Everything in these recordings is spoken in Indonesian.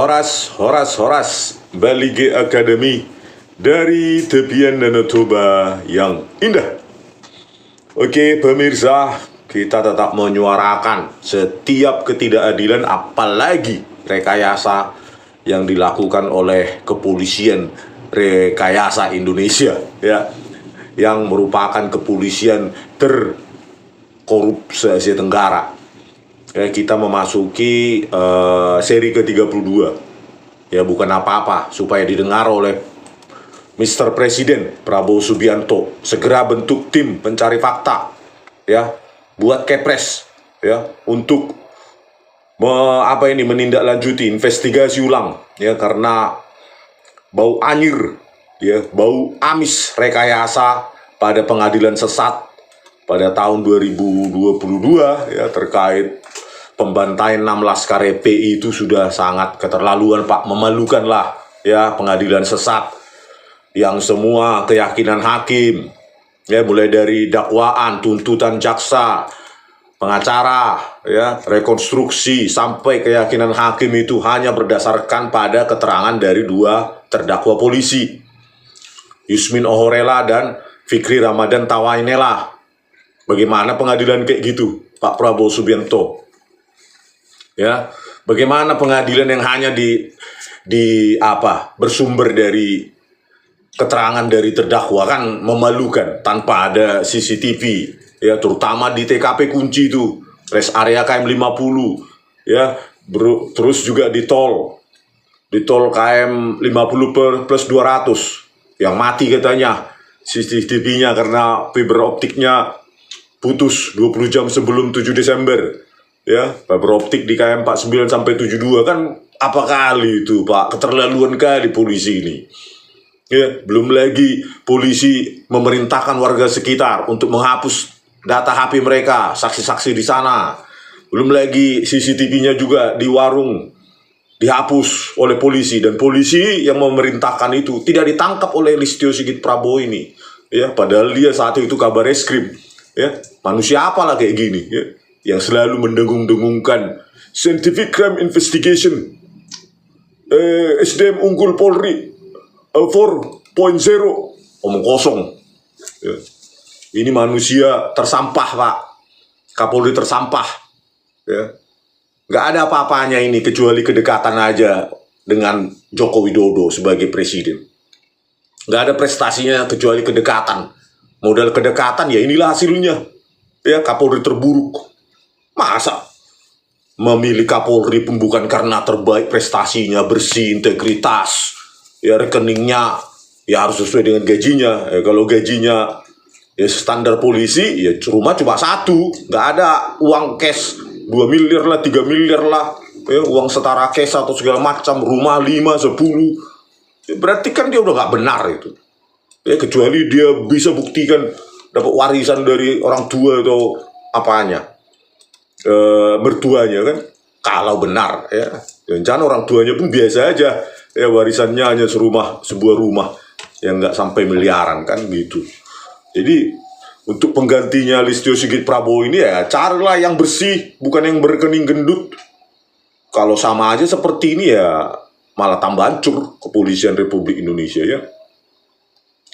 Horas Balige Academy dari tepian Danau Toba yang indah. Oke pemirsa, kita tetap menyuarakan setiap ketidakadilan, apalagi rekayasa yang dilakukan oleh kepolisian rekayasa Indonesia, ya, yang merupakan kepolisian terkorup se-Asia Tenggara. Ya, kita memasuki seri ke-32. Ya, bukan apa-apa, supaya didengar oleh Mr. Presiden Prabowo Subianto, segera bentuk tim pencari fakta, ya, buat Kepres, ya, untuk menindaklanjuti investigasi ulang, ya, karena bau anyir, ya, bau amis rekayasa pada pengadilan sesat pada tahun 2022, ya, terkait pembantaian 6 laskar FPI itu sudah sangat keterlaluan, Pak. Memalukan lah, ya, pengadilan sesat yang semua keyakinan hakim, ya, mulai dari dakwaan, tuntutan jaksa, pengacara, ya, rekonstruksi, sampai keyakinan hakim itu hanya berdasarkan pada keterangan dari 2 terdakwa polisi, Yusmin Ohorela dan Fikri Ramadan Tawainela. Bagaimana pengadilan kayak gitu, Pak Prabowo Subianto? Ya, bagaimana pengadilan yang hanya bersumber dari keterangan dari terdakwa? Kan memalukan, tanpa ada CCTV, ya, terutama di TKP kunci itu, rest area KM 50, ya, terus juga di tol KM 50 plus 200 yang mati katanya CCTV-nya karena fiber optiknya putus 20 jam sebelum 7 Desember. Ya, fiber optik di KM 49 sampai 72, kan apa kali itu, Pak? Keterlaluan kali polisi ini. Ya, belum lagi polisi memerintahkan warga sekitar untuk menghapus data HP mereka, saksi-saksi di sana. Belum lagi CCTV-nya juga di warung dihapus oleh polisi, dan polisi yang memerintahkan itu tidak ditangkap oleh Listio Sigit Prabowo ini. Ya, padahal dia saat itu kabar eskrim. Ya, manusia apalah kayak gini, ya, yang selalu mendengung-dengungkan scientific crime investigation, SDM unggul Polri 4.0, omong kosong. Ya. Ini manusia tersampah, Pak. Kapolri tersampah. Ya. Nggak ada apa-apanya ini kecuali kedekatan aja dengan Joko Widodo sebagai presiden. Nggak ada prestasinya kecuali kedekatan. Modal kedekatan, ya inilah hasilnya. Ya, Kapolri terburuk. Masa memilih Kapolri pun bukan karena terbaik prestasinya, bersih, integritas, ya, rekeningnya ya harus sesuai dengan gajinya. Ya, kalau gajinya ya standar polisi, ya rumah cuma 1, nggak ada uang cash 2 miliar lah, 3 miliar lah, ya, uang setara cash atau segala macam, rumah 5, 10, ya, berarti kan dia udah nggak benar itu. Ya, kecuali dia bisa buktikan dapat warisan dari orang tua atau apanya, mertuanya, kan, kalau benar, ya. Jangan orang tuanya pun biasa aja, ya, warisannya hanya sebuah rumah yang nggak sampai miliaran, kan gitu. Jadi untuk penggantinya Listio Sigit Prabowo ini, ya carilah yang bersih, bukan yang berrekening gendut. Kalau sama aja seperti ini, ya malah tambah hancur kepolisian Republik Indonesia, ya.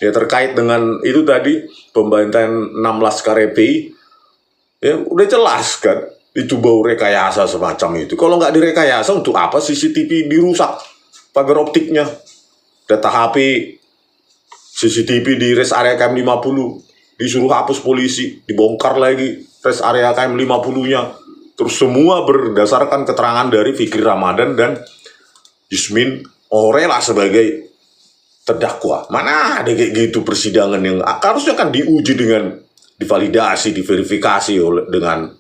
Ya, terkait dengan itu tadi, pembantaian 6 laskar FPI, ya udah jelas kan, itu bau rekayasa semacam itu. Kalau nggak direkayasa, untuk apa CCTV dirusak pagar optiknya? Data HP CCTV di rest area KM 50 disuruh hapus polisi, dibongkar lagi rest area KM 50-nya. Terus semua berdasarkan keterangan dari Fikri Ramadan dan Yusmin Ohorela sebagai terdakwa. Mana ada kayak gitu persidangan yang harusnya kan diuji dengan divalidasi, diverifikasi dengan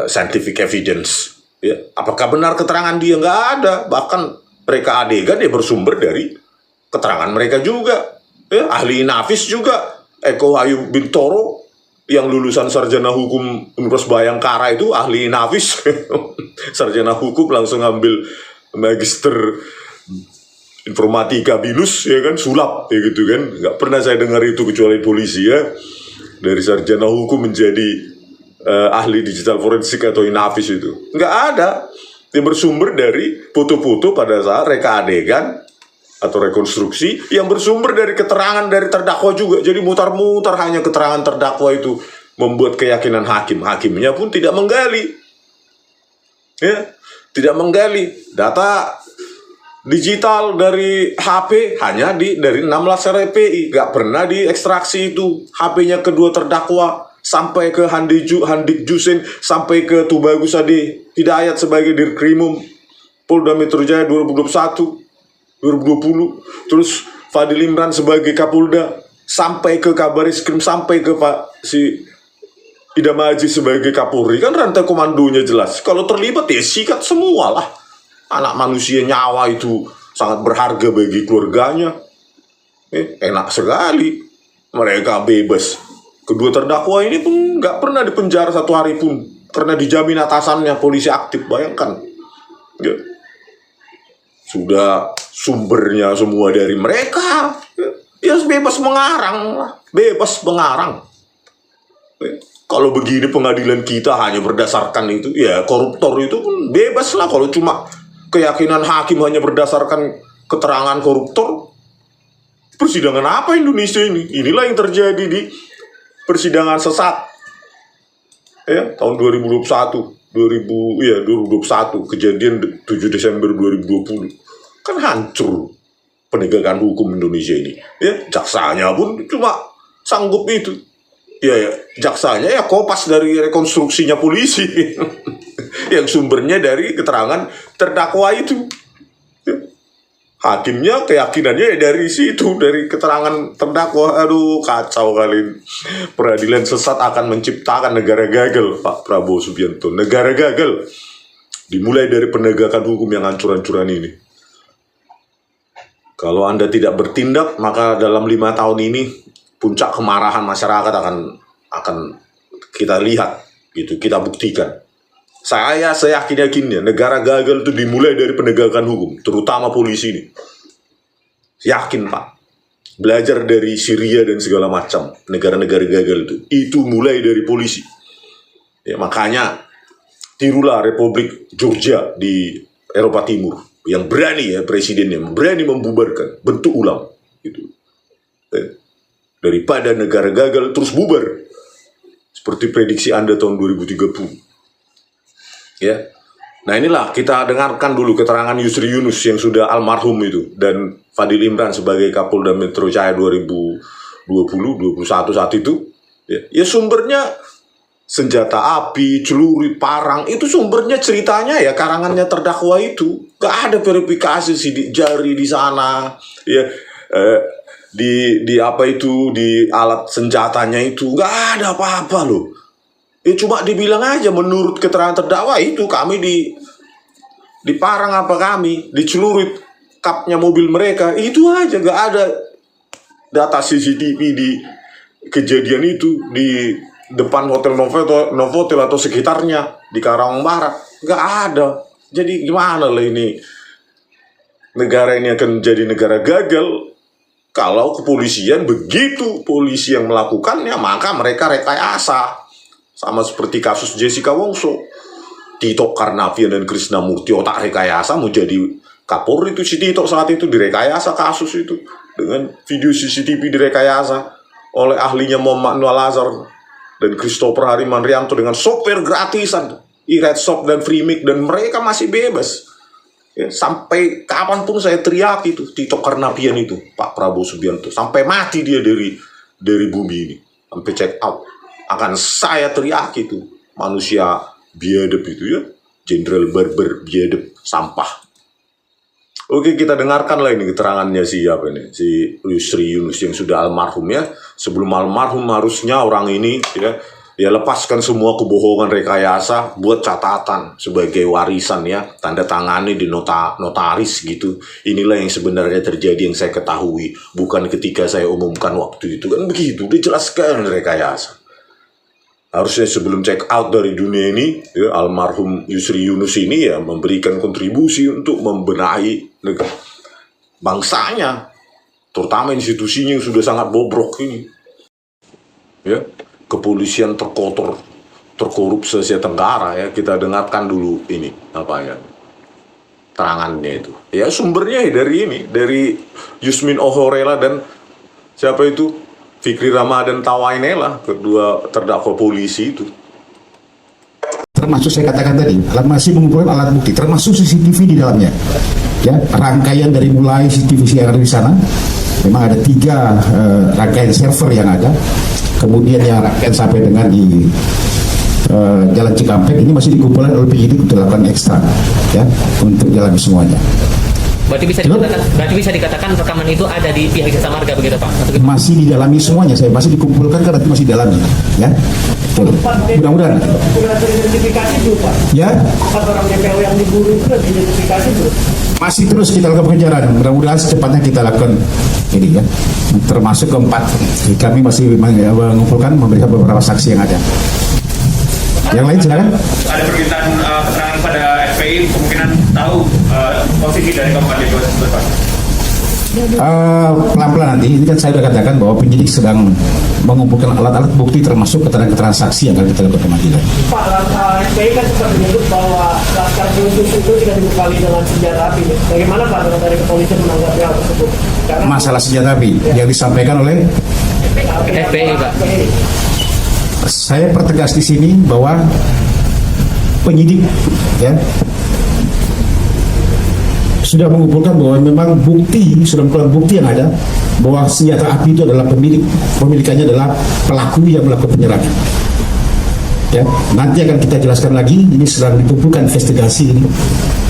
scientific evidence. Ya, apakah benar keterangan dia? Nggak ada. Bahkan mereka adegan ya bersumber dari keterangan mereka juga. Ya, ahli Nafis juga, Eko Ayu Bintoro, yang lulusan sarjana hukum Universitas Bayangkara itu ahli Nafis. Sarjana hukum langsung ambil magister informatika binus, ya kan, sulap, ya gitu kan. Nggak pernah saya dengar itu kecuali polisi, ya. Dari sarjana hukum menjadi ahli digital forensik atau Inafis itu. Nggak ada. Yang bersumber dari foto-foto pada saat reka adegan atau rekonstruksi yang bersumber dari keterangan dari terdakwa juga. Jadi mutar-mutar hanya keterangan terdakwa itu membuat keyakinan hakim. Hakimnya pun tidak menggali. Ya, tidak menggali data digital dari HP hanya dari 16 RPI, gak pernah diekstraksi itu HP-nya kedua terdakwa sampai ke Handik Jusin, sampai ke Tubagus Ade Hidayat sebagai Dirkrimum Polda Metro Jaya 2021 2020, terus Fadil Imran sebagai Kapolda, sampai ke Kabariskim, sampai ke Pak si Idam Aziz sebagai Kapolri. Kan rantai komandonya jelas. Kalau terlibat ya sikat semua lah. Anak manusia, nyawa itu sangat berharga bagi keluarganya. Enak sekali mereka bebas. Kedua terdakwa ini pun nggak pernah dipenjara 1 hari pun karena dijamin atasannya polisi aktif. Bayangkan ya. Sudah sumbernya semua dari mereka ya, bebas mengarang lah. Bebas mengarang. Kalau begini pengadilan kita hanya berdasarkan itu, ya koruptor itu pun bebas lah. Kalau cuma keyakinan hakim hanya berdasarkan keterangan koruptor, persidangan apa Indonesia ini? Inilah yang terjadi di persidangan sesat ya tahun 2021 kejadian 7 Desember 2020. Kan hancur penegakan hukum Indonesia ini ya. Jaksanya pun cuma sanggup itu ya, jaksanya ya kopas dari rekonstruksinya polisi yang sumbernya dari keterangan terdakwa itu ya. Hakimnya keyakinannya ya dari situ, dari keterangan terdakwa. Aduh, kacau kali. Peradilan sesat akan menciptakan negara gagal, Pak Prabowo Subianto. Negara gagal. Dimulai dari penegakan hukum yang hancur-hancuran ini. Kalau Anda tidak bertindak, maka dalam 5 tahun ini puncak kemarahan masyarakat akan kita lihat, gitu, kita buktikan. Saya yakin-yakinnya negara gagal itu dimulai dari penegakan hukum, terutama polisi ini. Yakin Pak. Belajar dari Syria dan segala macam negara-negara gagal itu mulai dari polisi. Ya, makanya tirulah Republik Georgia di Eropa Timur yang berani ya, presidennya berani membubarkan, bentuk ulang gitu. Daripada negara gagal terus bubar seperti prediksi Anda tahun 2030. Ya, nah inilah kita dengarkan dulu keterangan Yusri Yunus yang sudah almarhum itu dan Fadil Imran sebagai Kapolda Metro Jaya 2020-2021 saat itu. Ya sumbernya senjata api, celurit, parang, itu sumbernya ceritanya ya karangannya terdakwa itu. Gak ada verifikasi sidik jari di sana, ya di apa itu di alat senjatanya itu gak ada apa-apa loh. Ya cuma dibilang aja menurut keterangan terdakwa itu kami di parang apa kami dicelurit kapnya mobil mereka, itu aja. Gak ada data CCTV di kejadian itu di depan Hotel Novotel atau sekitarnya di Karawang Barat, gak ada. Jadi gimana lah ini negara ini akan jadi negara gagal kalau kepolisian begitu polisi yang melakukannya maka mereka rekayasa. Sama seperti kasus Jessica Wongso, Tito Karnavian dan Krisnamurti otak rekayasa mau jadi Kapolri itu si Tito saat itu direkayasa kasus itu dengan video CCTV direkayasa oleh ahlinya Muhammad Noel Azhar dan Christopher Harimandrianto dengan software gratisan, iRedShop dan FreeMic, dan mereka masih bebas. Ya, sampai kapanpun saya teriak itu Tito Karnavian itu Pak Prabowo Subianto sampai mati dia dari bumi ini sampai check out. Akan saya teriak itu manusia biadab itu ya, Jenderal Barber biadab sampah. Oke, kita dengarkanlah ini keterangannya siapa ini, si Yusri Yunus yang sudah almarhum ya. Sebelum almarhum harusnya orang ini ya lepaskan semua kebohongan rekayasa, buat catatan sebagai warisan ya, tanda tangani di notaris gitu. Inilah yang sebenarnya terjadi yang saya ketahui, bukan ketika saya umumkan waktu itu kan begitu, dijelaskan rekayasa. Harusnya sebelum check out dari dunia ini, ya, almarhum Yusri Yunus ini ya memberikan kontribusi untuk membenahi negara bangsanya, terutama institusinya yang sudah sangat bobrok ini. Ya, kepolisian terkotor, terkorup se-Asia Tenggara ya. Kita dengarkan dulu ini apa ya keterangannya itu. Ya sumbernya dari ini, dari Yusmin Ohorela dan siapa itu, Fikri Ramadan Tawainela, kedua terdakwa polisi itu. Termasuk saya katakan tadi, masih mengumpulkan alat bukti, termasuk CCTV di dalamnya. Ya, rangkaian dari mulai CCTV yang ada di sana, memang ada 3 rangkaian server yang ada, kemudian yang rangkaian sampai dengan di Jalan Cikampek ini masih dikumpulkan oleh penyidik untuk lakukan ekstrak, ya, untuk jalan semuanya. Berarti bisa dikatakan rekaman itu ada di pihak Jasa Marga begitu Pak? Masih didalami semuanya, saya masih dikumpulkan karena masih dalami, ya. Mudah-mudahan. Sudah teridentifikasi belum Pak? Ya. 4 orang DPO yang diburu itu sudah teridentifikasi belum? Masih terus kita lakukan pengejaran. Mudah-mudahan secepatnya kita lakukan ini, ya. Termasuk keempat. Kami masih mengumpulkan, memberikan beberapa saksi yang ada. Yang lain silakan. Ada permintaan keterangan pada FPI, kemungkinan tahu posisi dari keempat DPO tersebut Pak? Pelan-pelan nanti, ini kan saya sudah katakan bahwa penyidik sedang mengumpulkan alat-alat bukti termasuk keterangan-keterangan saksi yang akan kita lakukan pemanggilan. Pak, FPI kan sempat menyebut bahwa Laskar Khusus itu tidak dibekali dengan senjata api. Bagaimana Pak dengan dari kepolisian menanggapi hal tersebut? Karena Masalah senjata api yang disampaikan oleh FPI Pak. saya pertegas di sini bahwa penyidik, ya, sudah mengumpulkan bahwa memang sudah mengumpulkan bukti yang ada bahwa senjata api itu adalah pemilikannya adalah pelaku yang melakukan penyerangan. Ya, nanti akan kita jelaskan lagi, ini sedang dikumpulkan investigasi ini.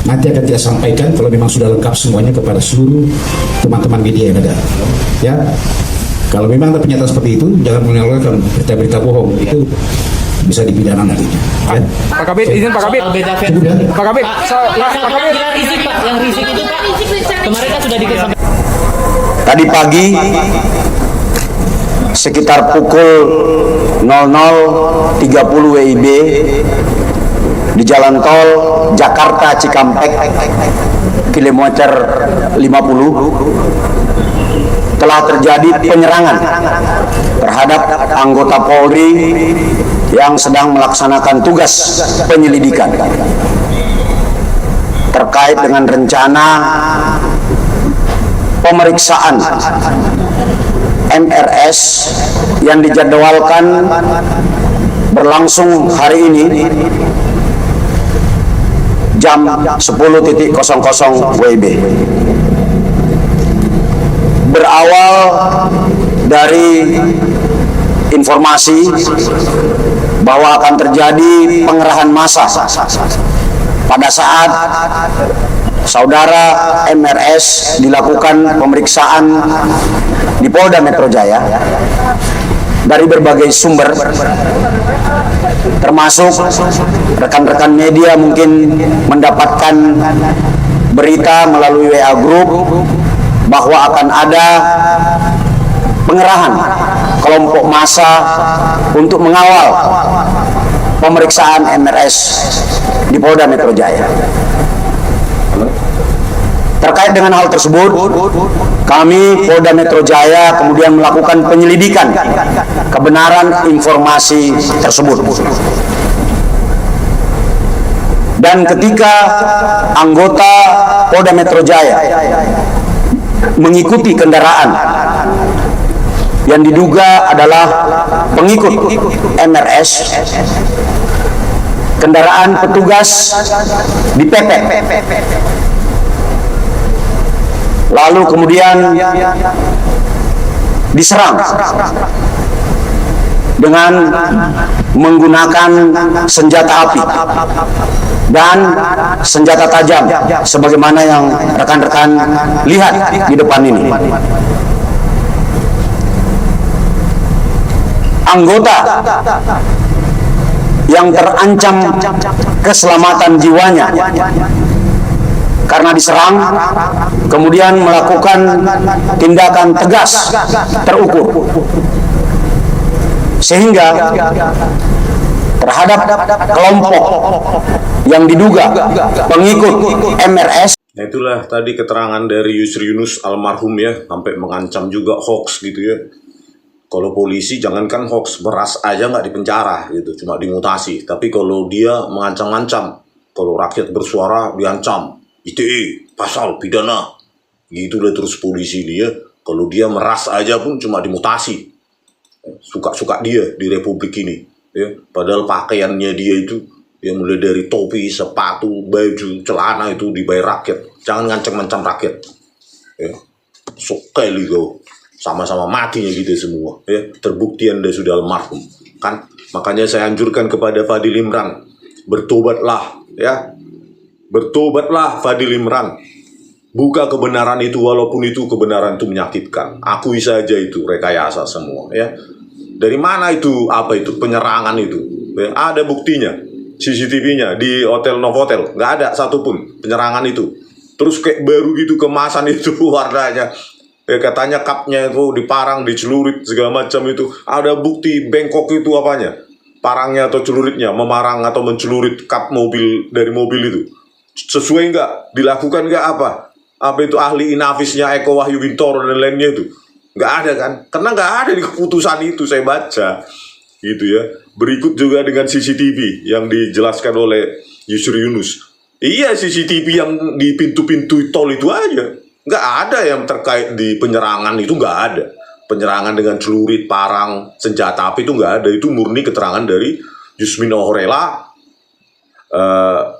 Nanti akan kita sampaikan kalau memang sudah lengkap semuanya kepada seluruh teman-teman media yang ada. Ya, kalau memang ada pernyataan seperti itu, jangan mengeluarkan berita-berita bohong, itu bisa dipidana nantinya. Ya. Pak Kabit, izin Pak Kabit. Pak Kabit, Yang risik Pak, yang risik itu Pak. Kemarin kan sudah diketahui. Tadi pagi sekitar pukul 00.30 WIB di jalan tol Jakarta Cikampek kilometer 50 telah terjadi penyerangan terhadap anggota Polri yang sedang melaksanakan tugas penyelidikan terkait dengan rencana pemeriksaan MRS yang dijadwalkan berlangsung hari ini jam 10.00 WIB. Berawal dari informasi bahwa akan terjadi pengerahan massa pada saat saudara MRS dilakukan pemeriksaan di Polda Metro Jaya dari berbagai sumber, termasuk rekan-rekan media mungkin mendapatkan berita melalui WA Group bahwa akan ada pengerahan kelompok massa untuk mengawal pemeriksaan MRS di Polda Metro Jaya. Terkait dengan hal tersebut, kami Polda Metro Jaya kemudian melakukan penyelidikan kebenaran informasi tersebut. Dan ketika anggota Polda Metro Jaya mengikuti kendaraan yang diduga adalah pengikut MRS, kendaraan petugas dipepet, lalu kemudian diserang dengan menggunakan senjata api dan senjata tajam sebagaimana yang rekan-rekan lihat di depan ini. Anggota yang terancam keselamatan jiwanya karena diserang, kemudian melakukan tindakan tegas terukur, sehingga terhadap kelompok yang diduga pengikut MRS. Nah itulah tadi keterangan dari Yusri Yunus almarhum ya, sampai mengancam juga hoax gitu ya. Kalau polisi jangankan hoax, beras aja nggak dipenjara gitu, cuma dimutasi. Tapi kalau dia mengancam-ancam, kalau rakyat bersuara diancam, ITE, pasal pidana. Gitu deh terus polisi dia. Kalau dia meras aja pun cuma dimutasi. Suka-suka dia di republik ini. Ya, padahal pakaiannya dia itu yang mulai dari topi, sepatu, baju, celana itu dibayar rakyat. Jangan ngancam-ngancam rakyat. Ya. Sekali kau sama-sama matinya gitu semua. Ya, terbukti Anda sudah almarhum. Kan? Makanya saya anjurkan kepada Fadil Imran, bertobatlah, ya. Bertobatlah Fadil Imran. Buka kebenaran itu walaupun itu kebenaran itu menyakitkan. Akui saja itu rekayasa semua, ya. Dari mana itu penyerangan itu? Ya, ada buktinya, CCTV-nya di hotel Novotel, nggak ada satupun penyerangan itu. Terus kayak baru gitu kemasan itu warnanya. Ya, katanya cupnya itu diparang, dicelurit segala macam itu. Ada bukti bengkok itu apanya? Parangnya atau celuritnya, memarang atau mencelurit cup mobil dari mobil itu. Sesuai nggak? Dilakukan nggak apa? Apa itu ahli inafisnya Eko Wahyu Bintoro dan lainnya itu? Nggak ada kan? Karena nggak ada di keputusan itu, saya baca. Gitu ya. Berikut juga dengan CCTV yang dijelaskan oleh Yusri Yunus. Iya, CCTV yang di pintu-pintu tol itu aja. Nggak ada yang terkait di penyerangan itu, nggak ada. Penyerangan dengan celurit, parang, senjata api itu nggak ada. Itu murni keterangan dari Yusmin Ohorela,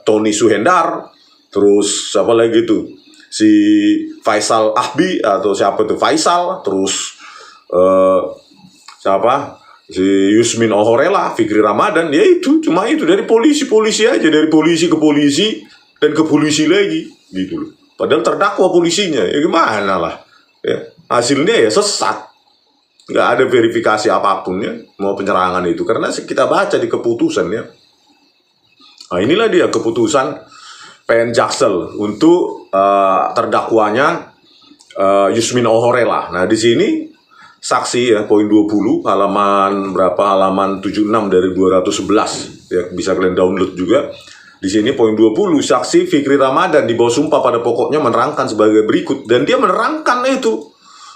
Tony Suhendar, terus siapa lagi itu? Si Faisal Ahbi atau siapa itu? Faisal, terus siapa? Si Yusmin Ohorela, Fikri Ramadan, ya itu, cuma itu dari polisi-polisi aja, dari polisi ke polisi dan ke polisi lagi, gitu loh. Padahal terdakwa polisinya, ya gimana lah, ya hasilnya ya sesat, nggak ada verifikasi apapun ya, mau penyerangan itu, karena kita baca di keputusan ya. Nah inilah dia keputusan PN Jaksel untuk terdakwanya Yusmin Ohorela. Nah di sini saksi ya, poin 20, halaman berapa, halaman 76 dari 211, ya bisa kalian download juga. Di sini poin 20, saksi Fikri Ramadan di bawah sumpah pada pokoknya menerangkan sebagai berikut, dan dia menerangkan itu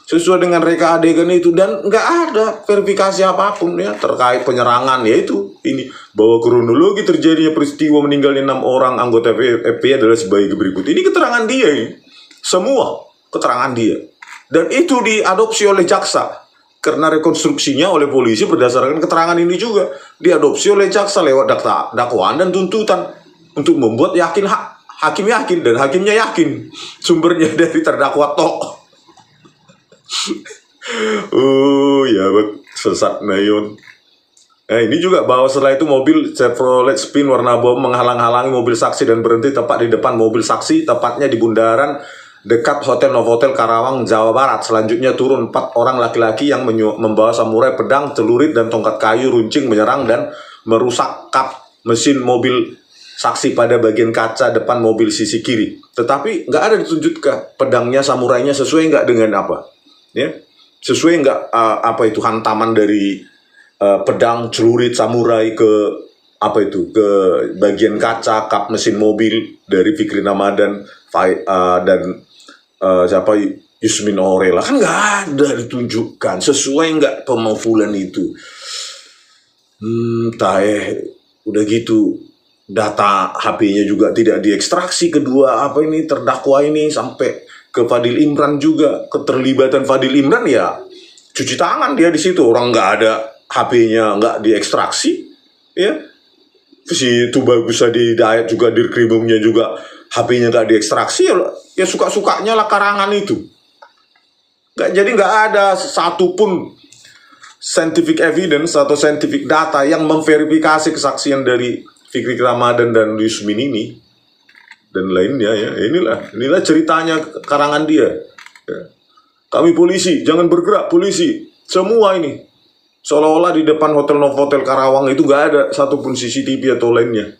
sesuai dengan reka adegan itu, dan nggak ada verifikasi apapun ya terkait penyerangan, yaitu ini bahwa kronologi terjadinya peristiwa meninggalnya 6 orang anggota FPI adalah sebagai berikut. Ini keterangan dia ini, semua keterangan dia, dan itu diadopsi oleh jaksa karena rekonstruksinya oleh polisi berdasarkan keterangan ini juga diadopsi oleh jaksa lewat dakwaan dan tuntutan untuk membuat yakin hakim yakin dan hakimnya yakin sumbernya dari terdakwa tok. Oh ya, sesat Nayon. Nah ini juga bahwa setelah itu mobil Chevrolet Spin warna bom menghalang-halangi mobil saksi dan berhenti tepat di depan mobil saksi, tepatnya di bundaran dekat Hotel Novotel Karawang, Jawa Barat. Selanjutnya turun 4 orang laki-laki yang membawa samurai, pedang, celurit, dan tongkat kayu runcing menyerang dan merusak kap mesin mobil saksi pada bagian kaca depan mobil sisi kiri. Tetapi nggak ada ditunjukkan pedangnya, samurainya sesuai nggak dengan apa? Ya, sesuai nggak apa itu hantaman dari pedang, celurit, samurai ke apa itu, ke bagian kaca kap mesin mobil dari Fikri Ramadan dan siapa Yusmin Ohorela, kan nggak ada ditunjukkan sesuai nggak pemukulan itu. Udah gitu data HP-nya juga tidak diekstraksi, kedua apa ini terdakwa ini sampai ke Fadil Imran juga, keterlibatan Fadil Imran ya cuci tangan dia di situ, orang nggak ada HP-nya nggak diekstraksi ya. Si Tubagus di Dayat juga di Krimumnya juga HP-nya nggak diekstraksi ya suka-sukanya lah karangan itu. Jadi nggak ada satupun scientific evidence atau scientific data yang memverifikasi kesaksian dari Fikri Ramadan dan Yusmin ini dan lainnya ya. Inilah ceritanya karangan dia. Ya. Kami polisi, jangan bergerak polisi. Semua ini seolah-olah di depan Hotel Novotel Karawang itu nggak ada satupun CCTV atau lainnya.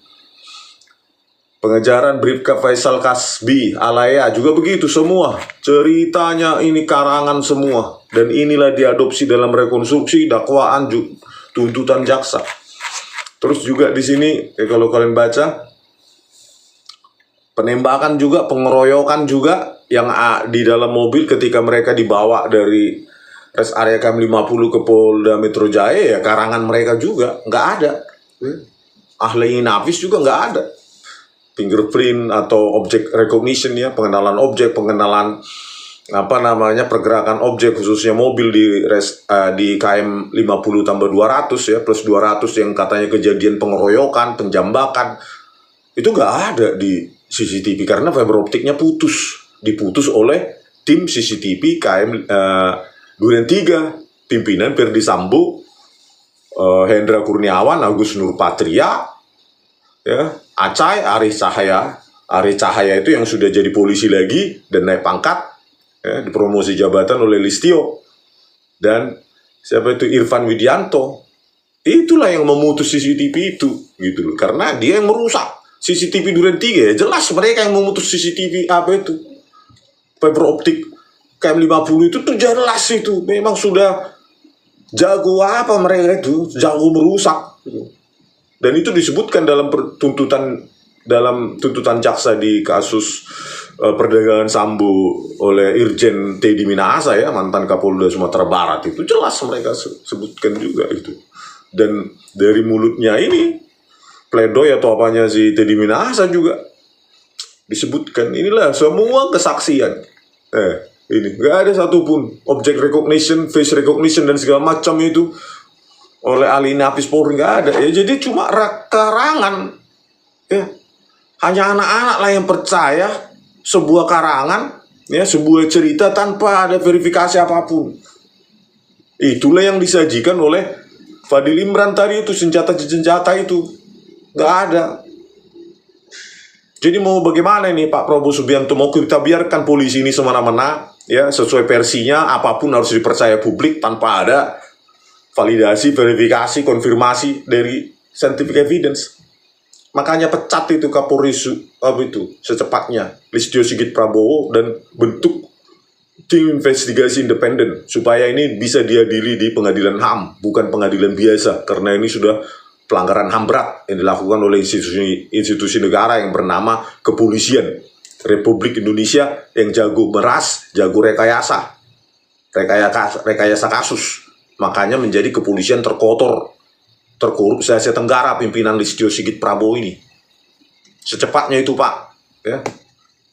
Pengejaran Bribka Faisal Kasbi, Alaya juga begitu semua. Ceritanya ini karangan semua, dan inilah diadopsi dalam rekonstruksi dakwaan tuntutan jaksa. Terus juga di sini kalau kalian baca penembakan juga, pengeroyokan juga yang di dalam mobil ketika mereka dibawa dari rest area KM50 ke Polda Metro Jaya, ya karangan mereka juga nggak ada. Ahli nafis juga nggak ada. fingerprint atau object recognition ya, pengenalan objek, pengenalan pergerakan objek khususnya mobil di KM 50 tambah 200 ya, plus 200 yang katanya kejadian pengeroyokan, penjambakan. Itu nggak ada di CCTV karena fiber optiknya diputus oleh tim CCTV KM Duren 3, pimpinan Ferdi Sambo, Hendra Kurniawan, Agus Nurpatria, ya, Acai, Arif Cahaya itu yang sudah jadi polisi lagi dan naik pangkat, ya, dipromosi jabatan oleh Listio, dan siapa itu Irfan Widianto. Itulah yang memutus CCTV itu, gitu loh. Karena dia yang merusak CCTV Duren 3, ya jelas mereka yang memutus CCTV fiber optik KM50 itu tuh jelas itu. Memang sudah jago mereka itu, jago merusak. Dan itu disebutkan dalam tuntutan jaksa di kasus perdagangan Sambo oleh Irjen Teddy Minahasa ya, mantan Kapolda Sumatera Barat. Itu jelas mereka sebutkan juga itu. Dan dari mulutnya ini pledoi atau apanya si Teddy Minahasa juga disebutkan. Inilah semua kesaksian. Ini nggak ada satupun object recognition, face recognition dan segala macam itu oleh ahli Napis Polri, nggak ada. Ya jadi cuma karangan. Ya, hanya anak-anak lah yang percaya sebuah karangan, ya, sebuah cerita tanpa ada verifikasi apapun. Itulah yang disajikan oleh Fadil Imran tadi itu, senjata itu nggak ada. Jadi mau bagaimana ini Pak Prabowo Subianto? Mau kita biarkan polisi ini semena-mena, ya, sesuai versinya, apapun harus dipercaya publik tanpa ada validasi, verifikasi, konfirmasi dari scientific evidence. Makanya pecat itu Kapolri secepatnya Listio Sigit Prabowo dan bentuk tim investigasi independen supaya ini bisa diadili di pengadilan HAM, bukan pengadilan biasa, karena ini sudah pelanggaran HAM berat yang dilakukan oleh institusi negara yang bernama Kepolisian Republik Indonesia yang jago meras, jago rekayasa kasus. Makanya menjadi kepolisian terkorup se Asia Tenggara pimpinan Listio Sigit Prabowo ini. Secepatnya itu Pak, ya.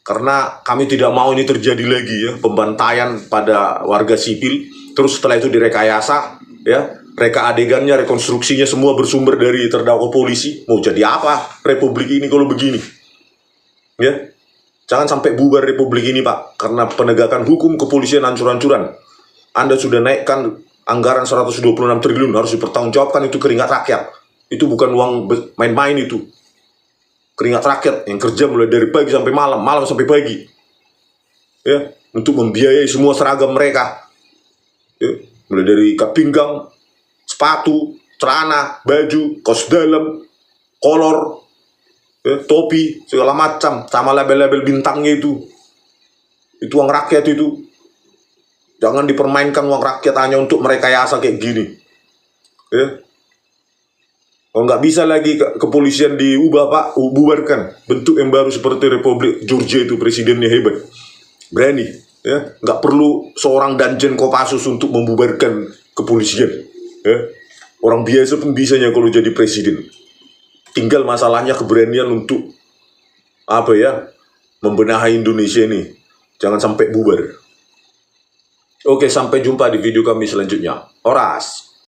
Karena kami tidak mau ini terjadi lagi ya, pembantaian pada warga sipil, terus setelah itu direkayasa, ya. Reka adegannya, rekonstruksinya semua bersumber dari terdakwa polisi. Mau jadi apa republik ini kalau begini? Ya. Jangan sampai bubar republik ini Pak, karena penegakan hukum kepolisian hancur-hancuran. Anda sudah naikkan anggaran 126 triliun, harus dipertanggungjawabkan, itu keringat rakyat. Itu bukan uang main-main itu. Keringat rakyat yang kerja mulai dari pagi sampai malam, malam sampai pagi. Ya, untuk membiayai semua seragam mereka. Ya, mulai dari ikat pinggang, sepatu, celana, baju, kaos dalam, kolor, ya, topi, segala macam, sama label-label bintangnya itu. Itu uang rakyat itu. Jangan dipermainkan uang rakyat hanya untuk merekayasa kayak gini. Ya. Kalau nggak bisa lagi kepolisian diubah Pak, bubarkan. Bentuk yang baru seperti Republik Georgia itu, presidennya hebat. Berani. Ya. Nggak perlu seorang Danjen Kopassus untuk membubarkan kepolisian. Ya. Orang biasa pun bisanya kalau jadi presiden. Tinggal masalahnya keberanian untuk membenahi Indonesia ini. Jangan sampai bubar. Oke, sampai jumpa di video kami selanjutnya. Horas.